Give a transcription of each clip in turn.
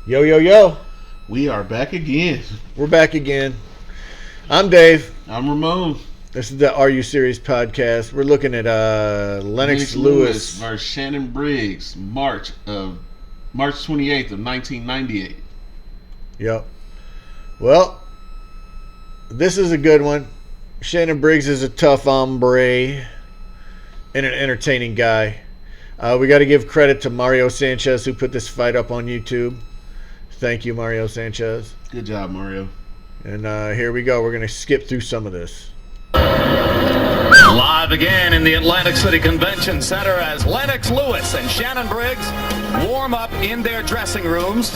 Yo, yo, yo. We are back again. We're back again. I'm Dave. I'm Ramon. This is the Are You Serious podcast. We're looking at Lennox Lewis versus Shannon Briggs, March 28th of 1998. Yep. Well, this is a good one. Shannon Briggs is a tough hombre and an entertaining guy. We got to give credit to Mario Sanchez, who put this fight up on YouTube. Thank you, Mario Sanchez. Good job, Mario. And here we go. We're going to skip through some of this. Live again in the Atlantic City Convention Center as Lennox Lewis and Shannon Briggs warm up in their dressing rooms.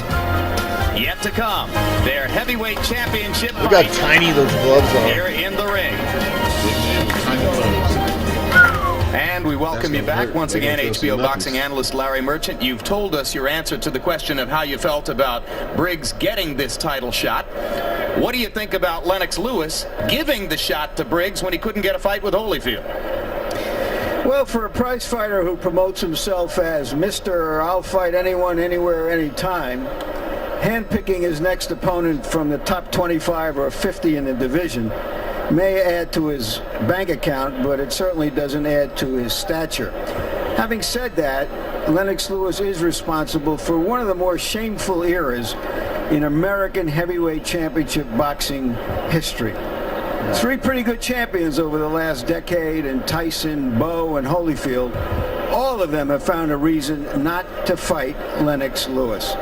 Yet to come, their heavyweight championship Look how tiny those gloves are. here in the ring. And we welcome you back once again, HBO boxing analyst Larry Merchant. You've told us your answer to the question of how you felt about Briggs getting this title shot. What do you think about Lennox Lewis giving the shot to Briggs when he couldn't get a fight with Holyfield? Well, for a prize fighter who promotes himself as Mr. I'll fight anyone, anywhere, anytime, handpicking his next opponent from the top 25 or 50 in the division may add to his bank account, but it certainly doesn't add to his stature. Having said that, Lennox Lewis is responsible for one of the more shameful eras in American heavyweight championship boxing history. Three pretty good champions over the last decade, and Tyson, Bowe, and Holyfield, all of them have found a reason not to fight Lennox Lewis.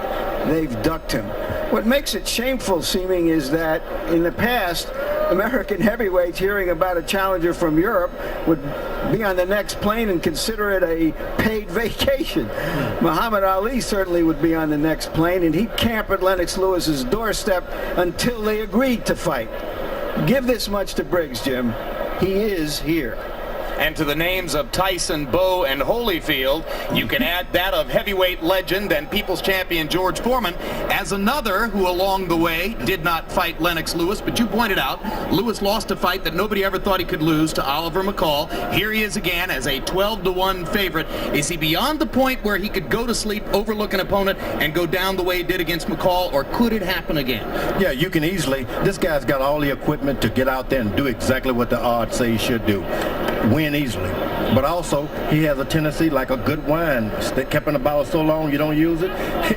They've ducked him. What makes it shameful seeming is that in the past, American heavyweights hearing about a challenger from Europe would be on the next plane and consider it a paid vacation. Muhammad Ali certainly would be on the next plane, and he'd camp at Lennox Lewis's doorstep until they agreed to fight. Give this much to Briggs, Jim. He is here. And to the names of Tyson, Bowe, and Holyfield, you can add that of heavyweight legend and people's champion George Foreman as another who along the way did not fight Lennox Lewis. But you pointed out, Lewis lost a fight that nobody ever thought he could lose to Oliver McCall. Here he is again as a 12-1 favorite. Is he beyond the point where he could go to sleep, overlook an opponent, and go down the way he did against McCall, or could it happen again? Yeah, you can easily. This guy's got all the equipment to get out there and do exactly what the odds say he should do. Win easily. But also, he has a tendency, like a good wine, that kept in the bottle so long you don't use it,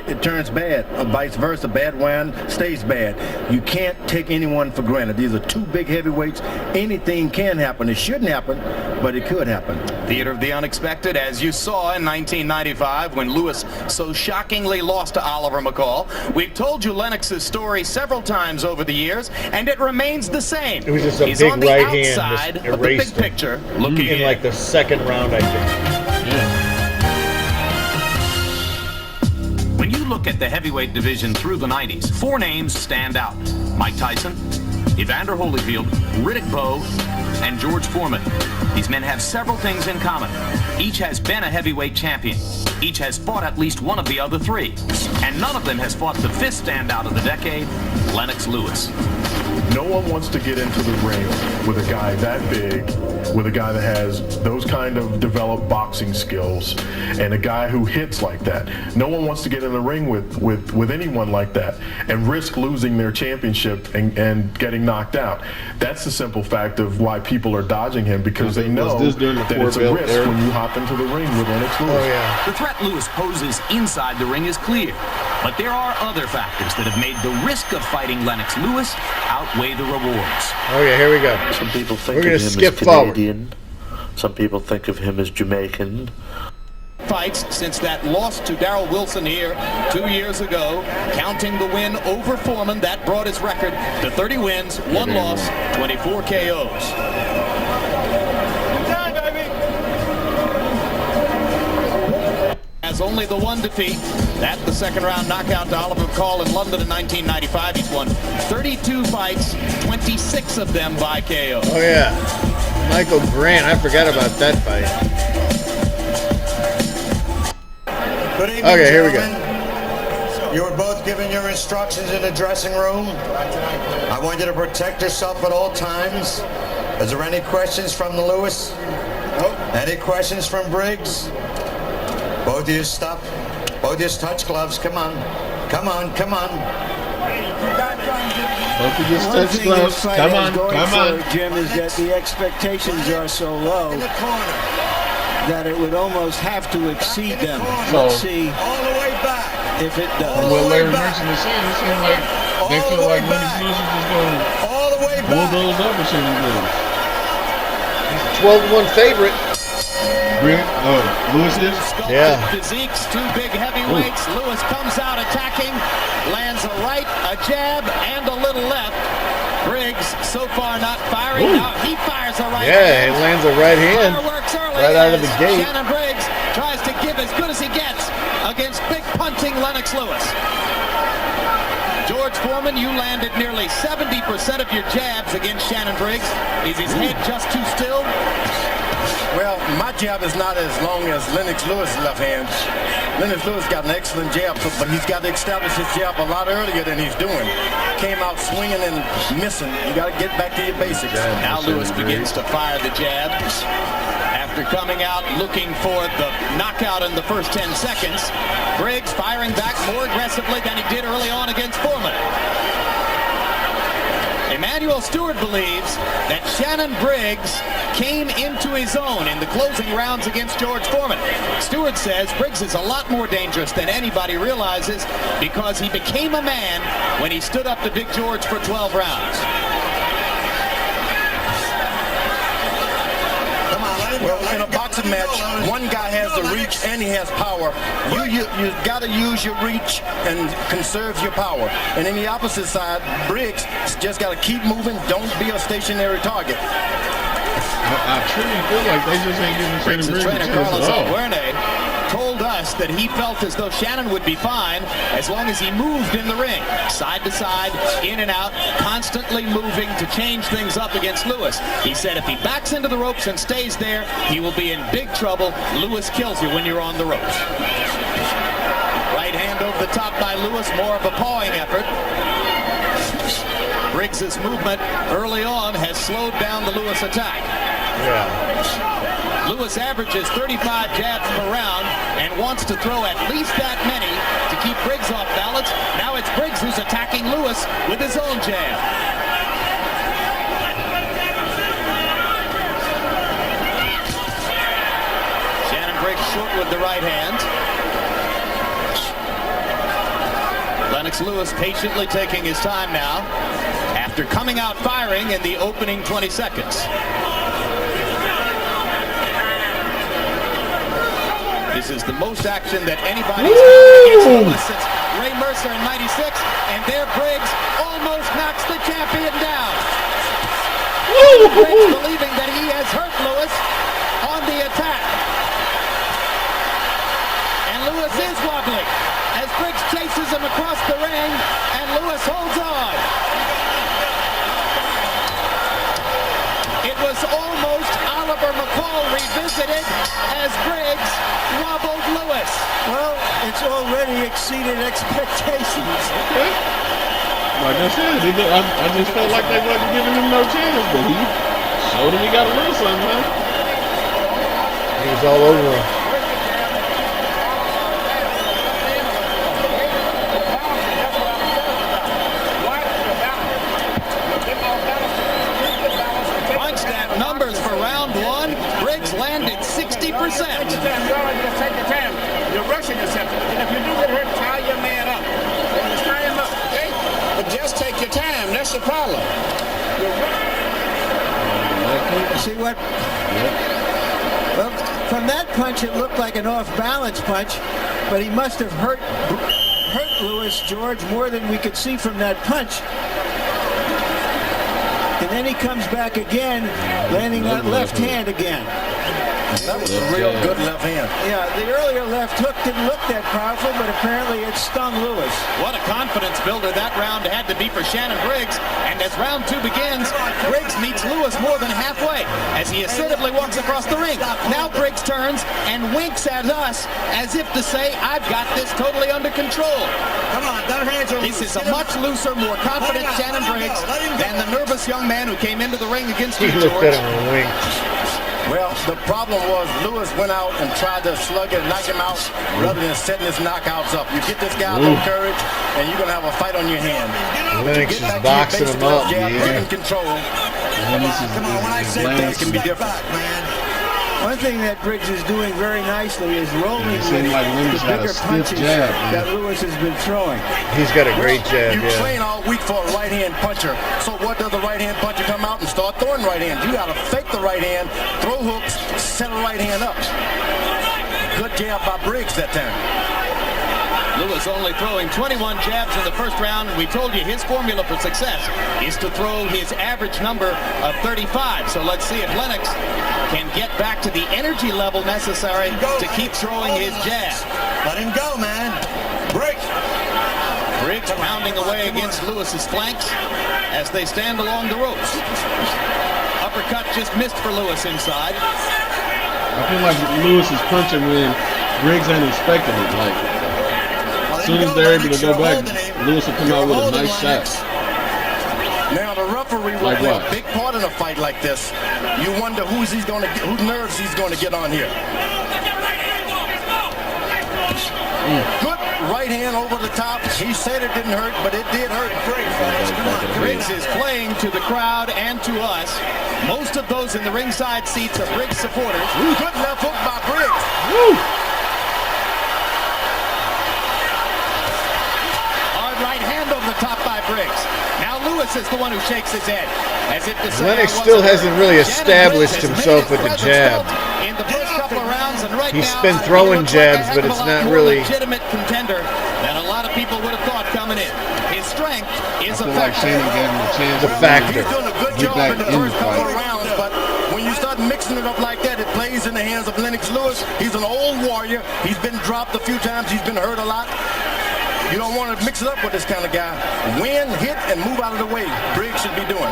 it turns bad. Or vice versa, bad wine stays bad. You can't take anyone for granted. These are two big heavyweights. Anything can happen. It shouldn't happen, but it could happen. Theater of the unexpected, as you saw in 1995 when Lewis so shockingly lost to Oliver McCall. We've told you Lennox's story several times over the years, and it remains the same. It was just a He's big on the right outside hand, just of the big erased him. picture, looking In like the second round, I think. When you look at the heavyweight division through the 90s, four names stand out. Mike Tyson, Evander Holyfield, Riddick Bowe, and George Foreman. These men have several things in common. Each has been a heavyweight champion. Each has fought at least one of the other three. And none of them has fought the fifth standout of the decade, Lennox Lewis. No one wants to get into the ring with a guy that big, with a guy that has those kind of developed boxing skills, and a guy who hits like that. No one wants to get in the ring with anyone like that and risk losing their championship and getting knocked out. That's the simple fact of why people are dodging him, because they know that it's a risk when you hop into the ring with Lennox Lewis. Oh, yeah. The threat Lewis poses inside the ring is clear, but there are other factors that have made the risk of fighting Lennox Lewis outweigh the rewards. Oh, yeah, here we go. Some people think We're of gonna him skip as forward. Canadian. Some people think of him as Jamaican. Fights since that loss to Darrell Wilson here 2 years ago, counting the win over Foreman. That brought his record to 30 wins, 1 loss, 24 KOs. Has only the one defeat, that the second round knockout to Oliver McCall in London in 1995. He's won 32 fights, 26 of them by KO. Oh, yeah. Michael Grant. I forgot about that fight. Good evening, Okay, here we go. gentlemen. You were both given your instructions in the dressing room. I want you to protect yourself at all times. Is there any questions from the Lewis? Nope. Any questions from Briggs? Both of you stop. Both of you touch gloves. Come on. Come on, come on. Hope he gets One touch thing gloves. this fight Come has on, going come for on. it, Jim, is that the expectations are so low that it would almost have to exceed them. Let's see All the way back. if it does. What Larry Merchant is saying, it seems like they feel like Lennox Lewis is just going to All the way back. bulldoze over Shannon Briggs. 12-1 favorite. Lewis is? Yeah. Physiques, two big heavyweights. Lewis comes out attacking, lands a right, a jab, and a little left. Briggs so far not firing. Now he fires a right Yeah, hand. he lands a right hand Fireworks early right out of the as gate. Shannon Briggs tries to give as good as he gets against big punting Lennox Lewis. George Foreman, you landed nearly 70% of your jabs against Shannon Briggs. Is his head just too still? Well, my jab is not as long as Lennox Lewis' left hand. Lennox Lewis got an excellent jab, but he's got to establish his jab a lot earlier than he's doing. Came out swinging and missing. You got to get back to your basics. Now Lewis begins to fire the jab. After coming out looking for the knockout in the first 10 seconds, Briggs firing back more aggressively than he did early on against Foreman. Emmanuel Stewart believes that Shannon Briggs came into his own in the closing rounds against George Foreman. Stewart says Briggs is a lot more dangerous than anybody realizes because he became a man when he stood up to Big George for 12 rounds. Well, in a boxing match, one guy has the reach and he has power. You got to use your reach and conserve your power. And in the opposite side, Briggs just got to keep moving. Don't be a stationary target. I truly feel like they just ain't giving Shannon Briggs a Trainer chance Carlos at all. Albuerne told us that he felt as though Shannon would be fine as long as he moved in the ring, side to side, in and out, constantly moving to change things up against Lewis. He said if he backs into the ropes and stays there, he will be in big trouble. Lewis kills you when you're on the ropes. Right hand over the top by Lewis, more of a pawing effort. Briggs' movement early on has slowed down the Lewis attack. Yeah. Lewis averages 35 jabs per round and wants to throw at least that many to keep Briggs off balance. Now it's Briggs who's attacking Lewis with his own jab. Shannon Briggs short with the right hand. Lennox Lewis patiently taking his time now after coming out firing in the opening 20 seconds. This is the most action that anybody's had against Lewis since Ray Mercer in '96, and there Briggs almost knocks the champion down. Briggs believing that he has hurt Lewis on the attack. And Lewis is wobbling as Briggs chases him across the ring, and Lewis holds on. It was almost Oliver McCall revisited as Briggs wobbled Lewis. Well, it's already exceeded expectations. Like I said, I just felt like they wasn't giving him no chance, but he showed him he got a little something, man. He was all over him. Punch that numbers for round one. Briggs landed 60%. Just take your time. You're rushing yourself. And if you do get hurt, tie your man up. Just tie him up, okay? But just take your time. That's the problem. See what? Well, from that punch, it looked like an off-balance punch, but he must have hurt Lewis, George, more than we could see from that punch. And then he comes back again, landing that left hand again. That was a real good left hand. Yeah, the earlier left hook didn't look that powerful, but apparently it stung Lewis. What a confidence builder that round had to be for Shannon Briggs. And as round two begins, Briggs meets Lewis more than halfway as he assertively walks across the ring. Now Briggs turns and winks at us as if to say, I've got this totally under control. Come on, that hands are This is a much looser, more confident Shannon Briggs than the nervous young man who came into the ring against He you, looked at George. him and winked. Well, the problem was Lewis went out and tried to slug it and knock him out rather than setting his knockouts up. You get this guy a little courage, and you're going to have a fight on your hand. Lennox is boxing him up. Yeah. Control. Come on, when I say It can be different. One thing that Briggs is doing very nicely is rolling with seemed like Lennox the had a bigger stiff punches jab, that Lewis has been throwing. He's got a great jab, You train all week for a right-hand puncher. So what does the right-hand puncher come out and start throwing right hand? You got to fake the right hand, throw hooks, set a right hand up. Good jab by Briggs that time. Lewis only throwing 21 jabs in the first round, and we told you his formula for success is to throw his average number of 35. So let's see if Lennox can get back to the energy level necessary to keep throwing his jab. Let him go, man. Break. Briggs pounding away against Lewis's flanks as they stand along the ropes. Uppercut just missed for Lewis inside. I feel like Lewis is punching when Briggs ain't expecting it. Like, as soon as they're able to go back, Lewis will come out with a nice shot. Now the referee will play a big part in a fight like this. You wonder whose nerves he's going to get on here. Good right hand over the top. He said it didn't hurt, but it did hurt. Briggs is playing to the crowd and to us. Most of those in the ringside seats are Briggs supporters. Good left hook by Briggs. Hard right hand over the top by Briggs. Now Lewis is the one who shakes his head. As if to say Lennox still hasn't really established himself with the jab. In the first couple of rounds, and right He's now, been throwing jabs, but it's not really legitimate contender than a lot of people would have thought coming in. His strength is I feel a like factor. Shannon gave him a chance. the factor. He's doing a good Get job back in the in the first couple fight. of rounds, but when you start mixing it up like that, it plays in the hands of Lennox Lewis. He's an old warrior. He's been dropped a few times. He's been hurt a lot. You don't want to mix it up with this kind of guy. Win, hit, and move out of the way. Briggs should be doing.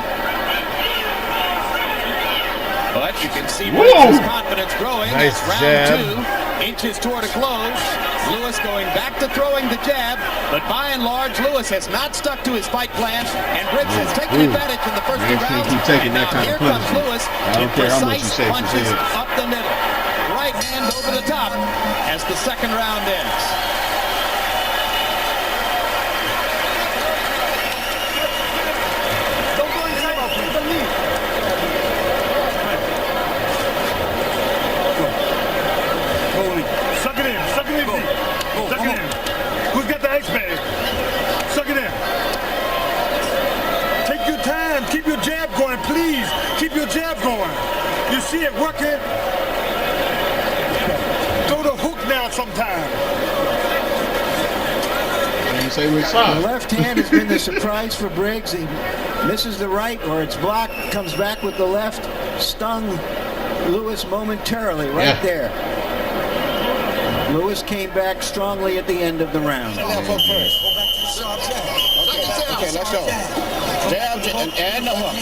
But you can see Briggs' confidence growing. Nice That's jab. round 2, inches toward a close. Lewis going back to throwing the jab, but by and large, Lewis has not stuck to his fight plan, and Briggs has taken advantage in the first 2 rounds. Keep taking that kind Here of comes punishment. Lewis I don't with care how much precise he shakes his punches head. up the middle. Right hand over the top as the second round ends. Suck it in. Suck it in. Suck it in. Who's got the X-Bag? Suck it in. Take your time. Keep your jab going, please. Keep your jab going. You see it working? Throw the hook now sometime. The left hand has been the surprise for Briggs. He misses the right, or it's blocked, comes back with the left, stung Lewis momentarily right there. Lewis came back strongly at the end of the round. Okay, let's go. Jab and the hook.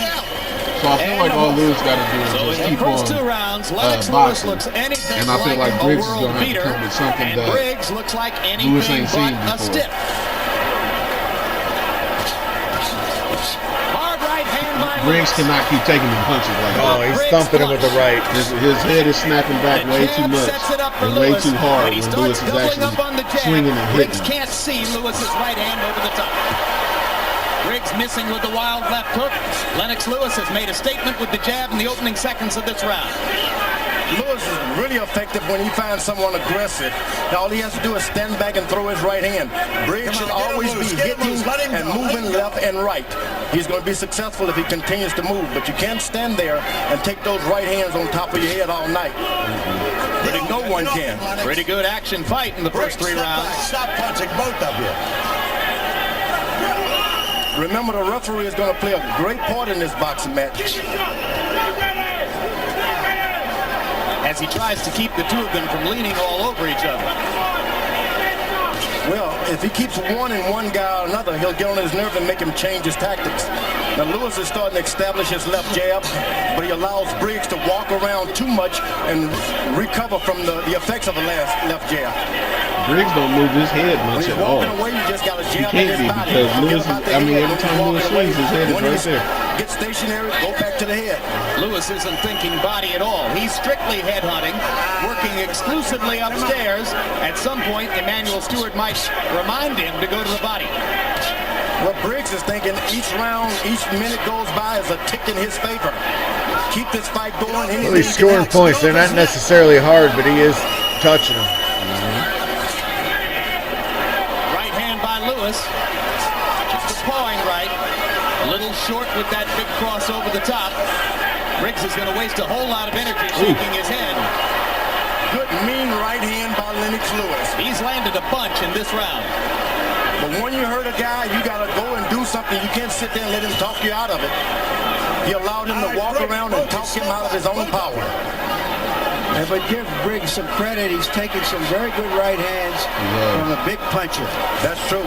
So I feel like all Lewis got to do is So just in the keep first on 2 rounds, Lennox Lewis boxing. looks anything And I feel like a Briggs is world going to have to beater, come with something and that Briggs looks like Lewis anything ain't but seen a before. stiff. Hard right hand by Briggs Lewis. cannot keep taking them punches like Oh, that. he's thumping him with the right. His head is snapping back way too much Sets it up for and way Lewis. too hard When he when starts Lewis is doubling up on the actually jab, swinging and Briggs hitting. can't see Lewis's right hand over the top. Briggs missing with the wild left hook. Lennox Lewis has made a statement with the jab in the opening seconds of this round. Lewis is really effective when he finds someone aggressive. All he has to do is stand back and throw his right hand. Briggs should always be hitting and moving left and right. He's going to be successful if he continues to move, but you can't stand there and take those right hands on top of your head all night. No one can. Pretty good action fight in the first 3 rounds. Stop punching both of you. Remember, the referee is going to play a great part in this boxing match. As he tries to keep the 2 of them from leaning all over each other. Well, if he keeps warning one guy or another, he'll get on his nerve and make him change his tactics. Now, Lewis is starting to establish his left jab, but he allows Briggs to walk around too much and recover from the effects of the left jab. Briggs don't move his head When much he's at all. walking away, you just got to He jab can't at his be body. because Forget Lewis about is, the I mean, head. every When time he's Lewis walking away, swings, his head is when right he's- there. Get stationary, go back to the head. Lewis isn't thinking body at all. He's strictly headhunting, working exclusively upstairs. At some point, Emmanuel Stewart might remind him to go to the body. Well, Briggs is thinking each round, each minute goes by is a tick in his favor. Keep this fight going. Well, he's scoring points. They're not necessarily hard, but he is touching them. Right hand by Lewis. Just a pawing right. A little short with that big cross over the top. Briggs is going to waste a whole lot of energy shaking his head. Good, mean right hand by Lennox Lewis. He's landed a bunch in this round. But when you hurt a guy, you got to go and do something. You can't sit there and let him talk you out of it. He allowed him to walk around and talk him out of his own power. But give Briggs some credit. He's taken some very good right hands from a big puncher. That's true.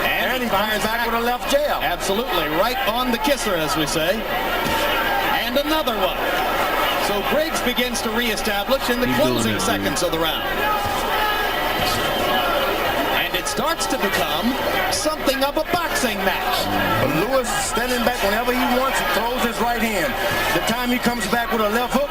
And he fires back with a left jab. Absolutely. Right on the kisser, as we say. And another one. So Briggs begins to reestablish in the closing seconds of the round. And it starts to become something of a boxing match. But Lewis standing back whenever he wants, he throws his right hand. The time he comes back with a left hook,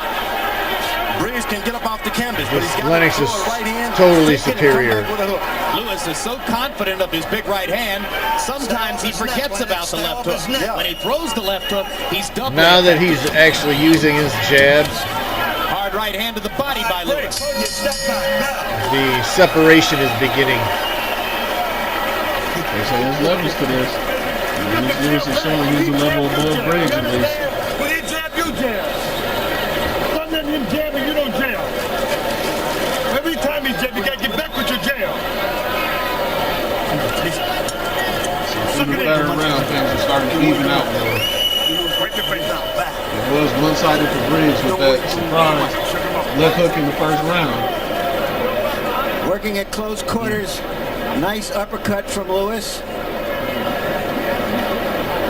Briggs can get up off the canvas, but he's got Lennox to is throw a right hand, totally stick it, and come superior. back with a hook. Lewis is so confident of his big right hand, sometimes he forgets about the left hook. When he throws the left hook, he's double. Now that he's actually using his jabs, Hard right hand to the body by Lewis. the separation is beginning. They say there's levels to this. Lennox Lewis is showing he's a level above Briggs at least. When he jab, you jab. Stop letting him jab and you don't jab. Every time he jab, you gotta get back with your jab. In the third round, things are starting to even out more. Right the face out, back. It was one-sided for Briggs with that surprise left hook in the first round. Working at close quarters. Nice uppercut from Lewis.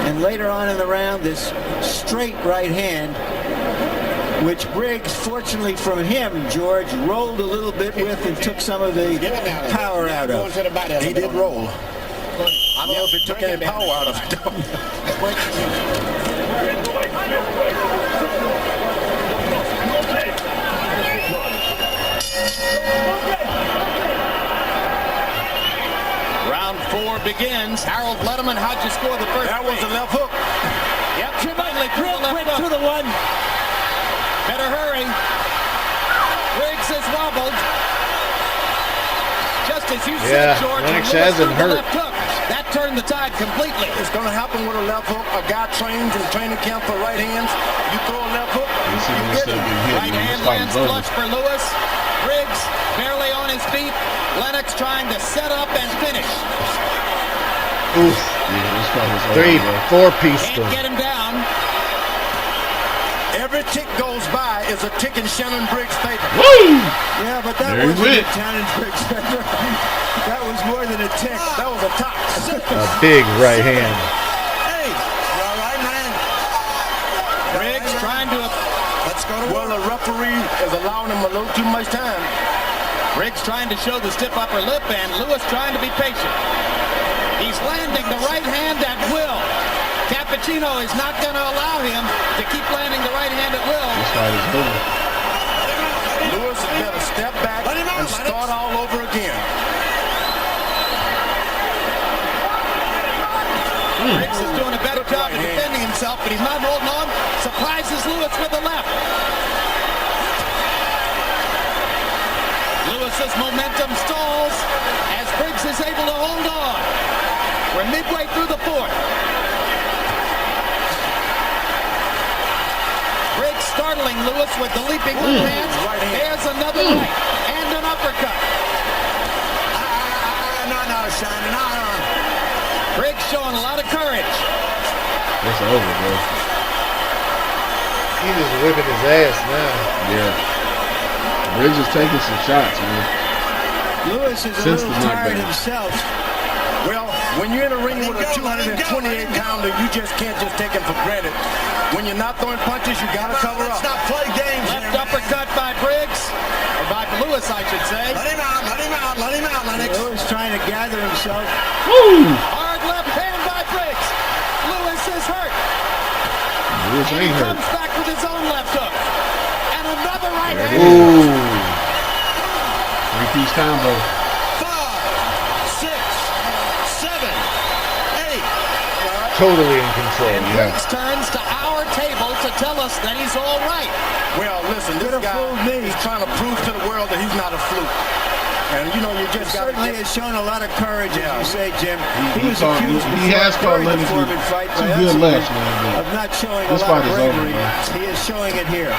And later on in the round, this straight right hand, which Briggs, fortunately from him, George, rolled a little bit with and took some of the power out of. He did roll. I don't know if it took any power out of it. Round 4 begins. Harold Letterman, how'd you score the first? That was a left hook. Yep, finally threw the left hook. To the one. Better hurry. Briggs is wobbled. Just as you said, George. Lennox Lewis hasn't threw the hurt. left hook. That turned the tide completely. It's going to happen with a left hook. A guy trains in training camp for right hands. You throw a left hook, You see you him get still it. being hit. Right Man, hand this fight lands is over. flush for Lewis. Briggs barely on his feet. Lennox trying to set up and finish. Oof. Yeah, this fight is over. 3, bro. 4-piece Can't them. get him down. Every tick goes by is a tick in Shannon Briggs' favor. Woo! Yeah, but that There he wasn't went. a Shannon Briggs favor. That was more than a tick. That was a top. A big right hand. Hey, you all right, man? Briggs trying to Let's go to Well, the referee is allowing him a little too much time. Briggs trying to show the stiff upper lip, and Lewis trying to be patient. He's landing the right hand at will. Cappuccino is not going to allow him to keep landing the right hand at will. This fight is over. Lewis has got to step back and start all over again. Briggs is doing a better job of defending himself, but he's not holding on. Surprises Lewis with the left. Lewis's momentum stalls as Briggs is able to hold on. We're midway through the fourth. Briggs startling Lewis with the leaping left hand. Right hand. There's another right and an uppercut. No, Shannon, Briggs showing a lot of courage. It's over, bro. He's just whipping his ass now. Yeah. Briggs is taking some shots, man. Lewis is a Since little the tired knockdown. himself. Well, When you're in a ring with a 228-pounder, you just can't just take him for granted. When you're not throwing punches, you got to cover up. Let's not play games. Left uppercut by Briggs. Or by Lewis, I should say. Let him out, let him out, let him out, Lennox. Lewis trying to gather himself. Woo! Hard left hand by Briggs. Lewis is hurt. Lewis And he ain't hurt. comes back with his own left hook. And another right hand. Ooh. Three-piece combo. 5, 6, 7, 8. Totally in control. And Yeah. Briggs turns to our table to tell us that he's all right. Well, listen, this guy is trying to prove to the world that he's not a fluke. And, you know, you just got to Certainly has shown a lot of courage, as you say, Jim. He has called Lennox with two good lefts, man. of not showing This a lot fight of is over, bravery. man. He is showing it here.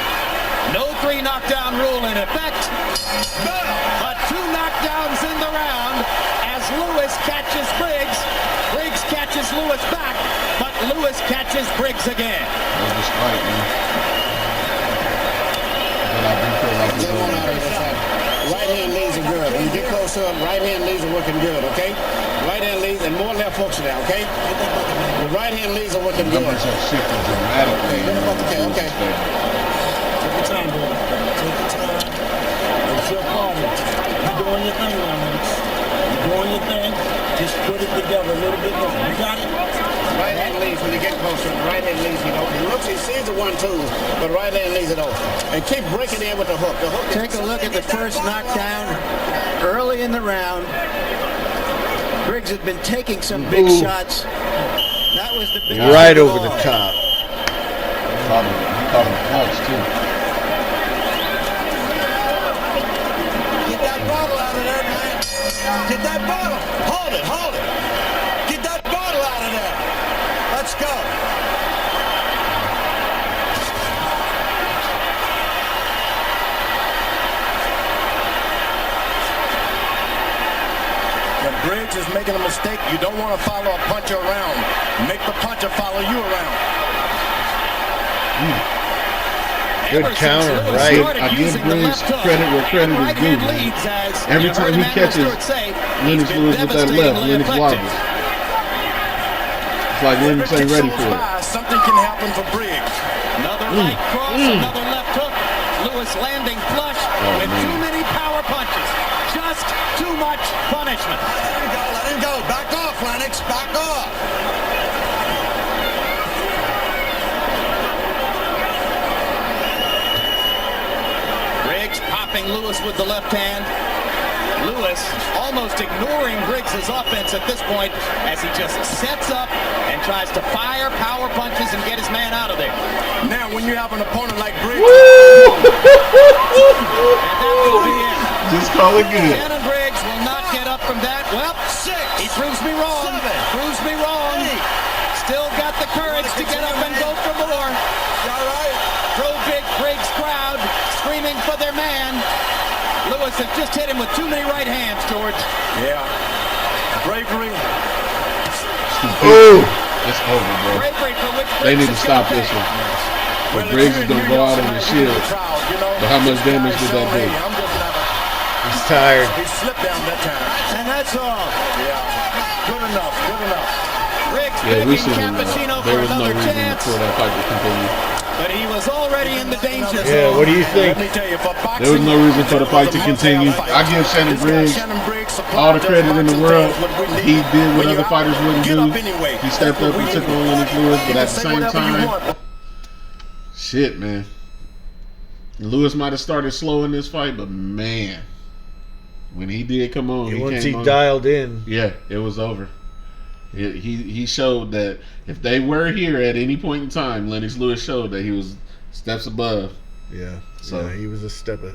No 3 knockdown rule in effect. But 2 knockdowns in the round as Lewis catches Briggs. Briggs catches Lewis back, but Lewis catches Briggs again. That was just right, man. But I do feel like it's over. Right hand leads are good. When you get close to him, right hand leads are working good, okay? Right hand leads and more left hooks now, okay? The right hand leads are working good. Numbers have shifted dramatically. Okay. Take your time, boy. Take your time. It's your partner. You're doing your thing now, man. You're doing your thing. Just put it together a little bit more. You got it? Right hand leads when you get close to him. Right hand leads, you know. He looks, he sees the 1-2, but right hand leads it over. And keep breaking in with the hook. The hook. Take a look at the first knockdown early in the round. Briggs has been taking some big shots. That was the big Right over the top. He caught him close, too. Get that bottle out of there, man. Get that bottle. Hold it, hold it. Get that bottle out of there. Let's go. When Briggs is making a mistake, you don't want to follow a puncher around. Make the puncher follow you around. Good Ever since counter, Lewis right? started I give using the Briggs left hook, credit where credit the is right due, hand man. leads as Every you heard time he Emmanuel catches Stewart say, Lennox he's been Lewis with that left, devastatingly Lennox effective. wobbles. It's like Lennox ain't ready for it. Something can happen for Briggs. Another right cross, another left hook. Lewis landing flush with too many power punches. Just too much punishment. Let him go, let him go. Back off, Lennox, back off. Briggs popping Lewis with the left hand. Lewis almost ignoring Briggs' offense at this point as he just sets up and tries to fire power punches and get his man out of there. Now, when you have an opponent like Briggs, And that will be it. Just call it good. Shannon Briggs will not get up from that. Well, 6. he proves me wrong. 7. Proves me wrong. Still got the courage to get up and go for more. You all right? Pro Big Briggs crowd screaming for their man. Lewis has just hit him with too many right hands, George. yeah, bravery. Ooh. It's over, bro. Bravery for which They Briggs need to is stop gonna this pay. one. But Briggs is going to go out on the shield. But how much damage did that do? He's tired. He slipped down that time. And that's all. Yeah, good enough, good enough. Briggs Yeah, we begging seen him. Cappuccino There for was no another reason chance, for that fight to continue. but he was already in the danger zone. Yeah, what do you think? Let me tell you, for boxing, There was no reason for the fight to continue. I give Shannon Briggs all the credit in the world. He did what other fighters wouldn't do. He stepped up and took on Lennox Lewis, but at the same time, shit, man. Lewis might have started slow in this fight, but man, when he did come on, Once came he on, dialed in, yeah, it was over. He showed that if they were here at any point in time, Lennox Lewis showed that he was steps above. yeah. So- So he was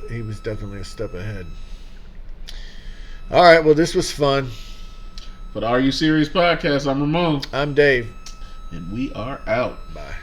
he was definitely a step ahead. All right, well, this was fun. For the Are You Serious podcast, I'm Ramon, I'm Dave. and we are out. Bye.